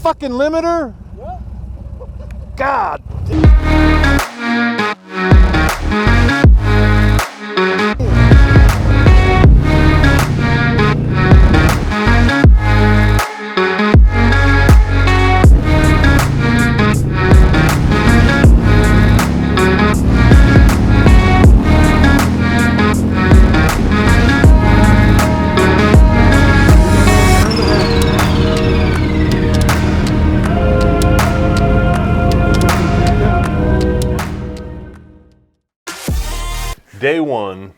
fucking limiter? What? God. Day one,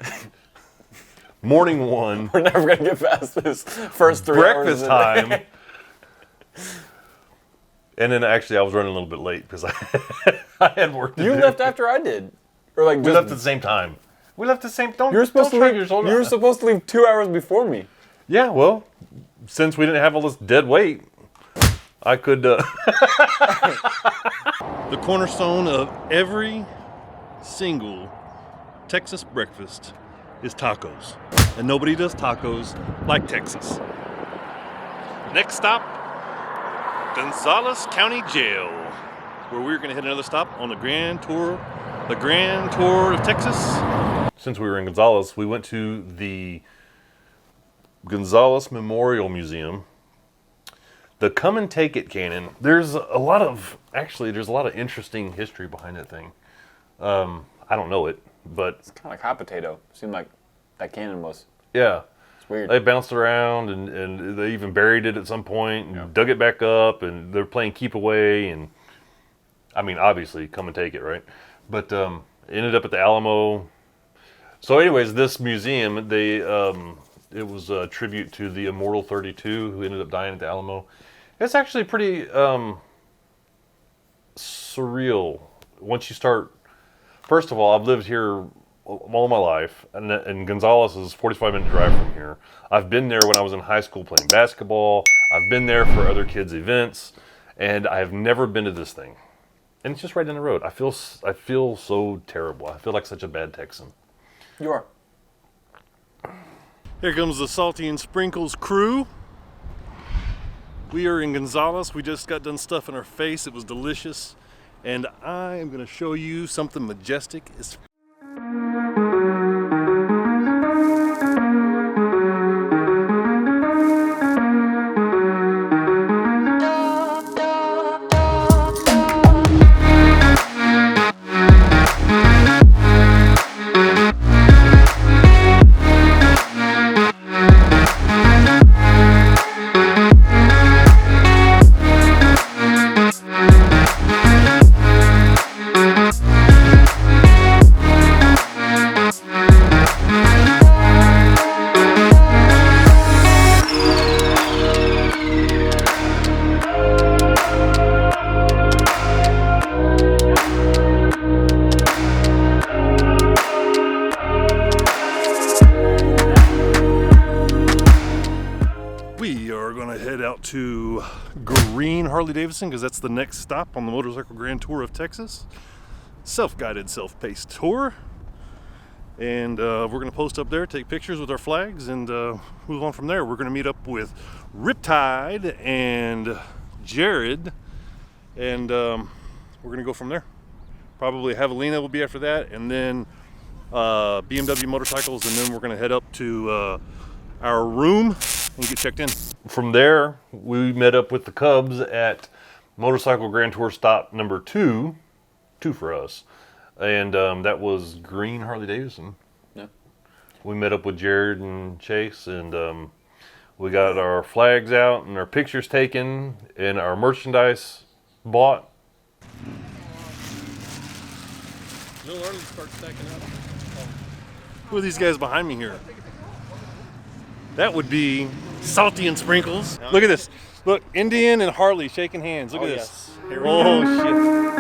morning one. We're never gonna get past this first 3 breakfast hours. time. And then actually I was running a little bit late because I had work to do. You left after I did. Or like We left at the same time. We left at the same time. You were supposed to leave 2 hours before me. Yeah, well, since we didn't have all this dead weight, I could... The cornerstone of every single Texas breakfast is tacos. And nobody does tacos like Texas. Next stop, Gonzales County Jail, where we're gonna hit another stop on the Grand Tour of Texas. Since we were in Gonzales, we went to the Gonzales Memorial Museum. The Come and Take It cannon. There's a lot of interesting history behind that thing. I don't know it, but It's kind of like hot potato. Seemed like that cannon was. yeah. It's weird. They bounced around and they even buried it at some point and dug it back up, and they're playing keep away, and I mean obviously come and take it, right? But ended up at the Alamo. So anyways, this museum, it was a tribute to the Immortal 32 who ended up dying at the Alamo. It's actually pretty surreal once you start. First of all, I've lived here all my life, and Gonzales is a 45-minute drive from here. I've been there when I was in high school playing basketball. I've been there for other kids' events, and I have never been to this thing. And it's just right down the road. I feel so terrible. I feel like such a bad Texan. You are. Here comes the Salty and Sprinkles crew. We are in Gonzales. We just got done stuffing our face. It was delicious. And I am going to show you something majestic. To Gruene Harley-Davidson, because that's the next stop on the Motorcycle Grand Tour of Texas. Self-guided, self-paced tour. And we're going to post up there, take pictures with our flags, and move on from there. We're going to meet up with Riptide and Jared, and we're going to go from there. Probably Javelina will be after that, and then BMW motorcycles, and then we're going to head up to our room and get checked in. From there, we met up with the Cubs at Motorcycle Grand Tour stop number 2 for us, and that was Gruene Harley-Davidson. Yeah. We met up with Jared and Chase, and we got our flags out and our pictures taken and our merchandise bought. No, already start stacking up. Who are these guys behind me here? That would be Salty and Sprinkles. Look at this. Look, Indian and Harley shaking hands. Look at this. Yes. Here we Oh, go. shit.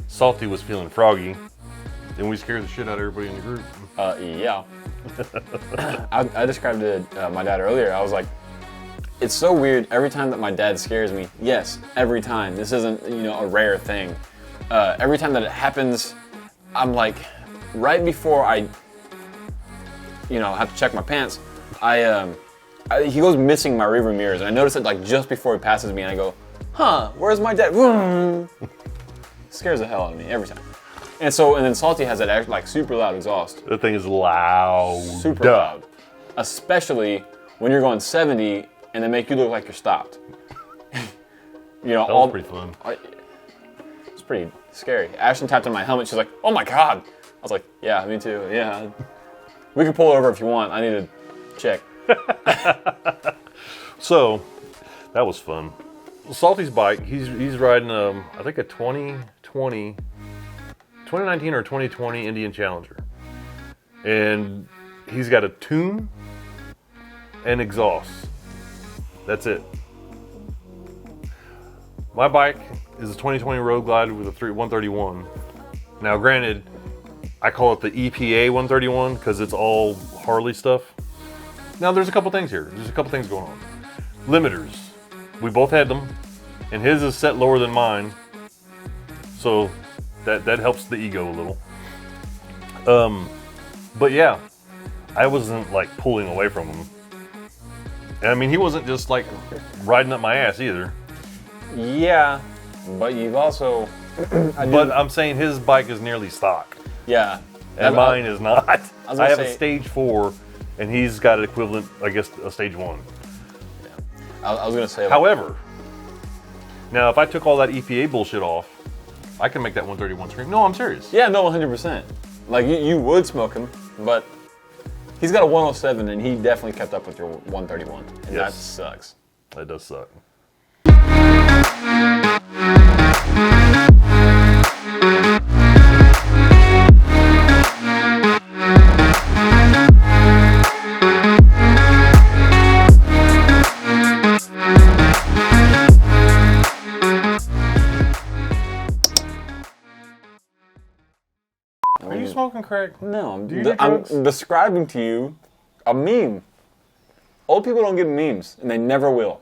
Salty was feeling froggy, and we scared the shit out of everybody in the group. Yeah. I described it to my dad earlier. I was like, it's so weird every time that my dad scares me. Yes, every time. This isn't, a rare thing. Every time that it happens, I'm like, right before I, have to check my pants, he goes missing my rearview mirrors, and I notice it like just before he passes me, and I go, huh, where's my dad? Scares the hell out of me every time. And then Salty has that like super loud exhaust. That thing is loud. Super loud. Especially when you're going 70 and they make you look like you're stopped. That was pretty fun. It's pretty scary. Ashton tapped on my helmet. She's like, oh my God. I was like, yeah, me too. Yeah. We can pull over if you want. I need to check. So, that was fun. Salty's bike, he's riding, I think a 2019 or 2020 Indian Challenger. And he's got a tune and exhaust. That's it. My bike is a 2020 Road Glide with a 131. Now, granted, I call it the EPA 131 because it's all Harley stuff. Now, there's a couple things here. There's a couple things going on. Limiters. We both had them, and his is set lower than mine, so that helps the ego a little. But yeah, I wasn't like pulling away from him. And I mean, he wasn't just like riding up my ass either. Yeah, but you've also... But I'm saying his bike is nearly stock. Yeah. And mine is not. I have a stage 4, and he's got an equivalent, I guess, a stage 1. I was going to say... However, now if I took all that EPA bullshit off, I can make that 131 scream. No, I'm serious. Yeah, no, 100%. Like, you would smoke him, but he's got a 107, and he definitely kept up with your 131. And Yes. that sucks. That does suck. Are you smoking crack? No, do I'm drugs? describing to you a meme. Old people don't get memes, and they never will.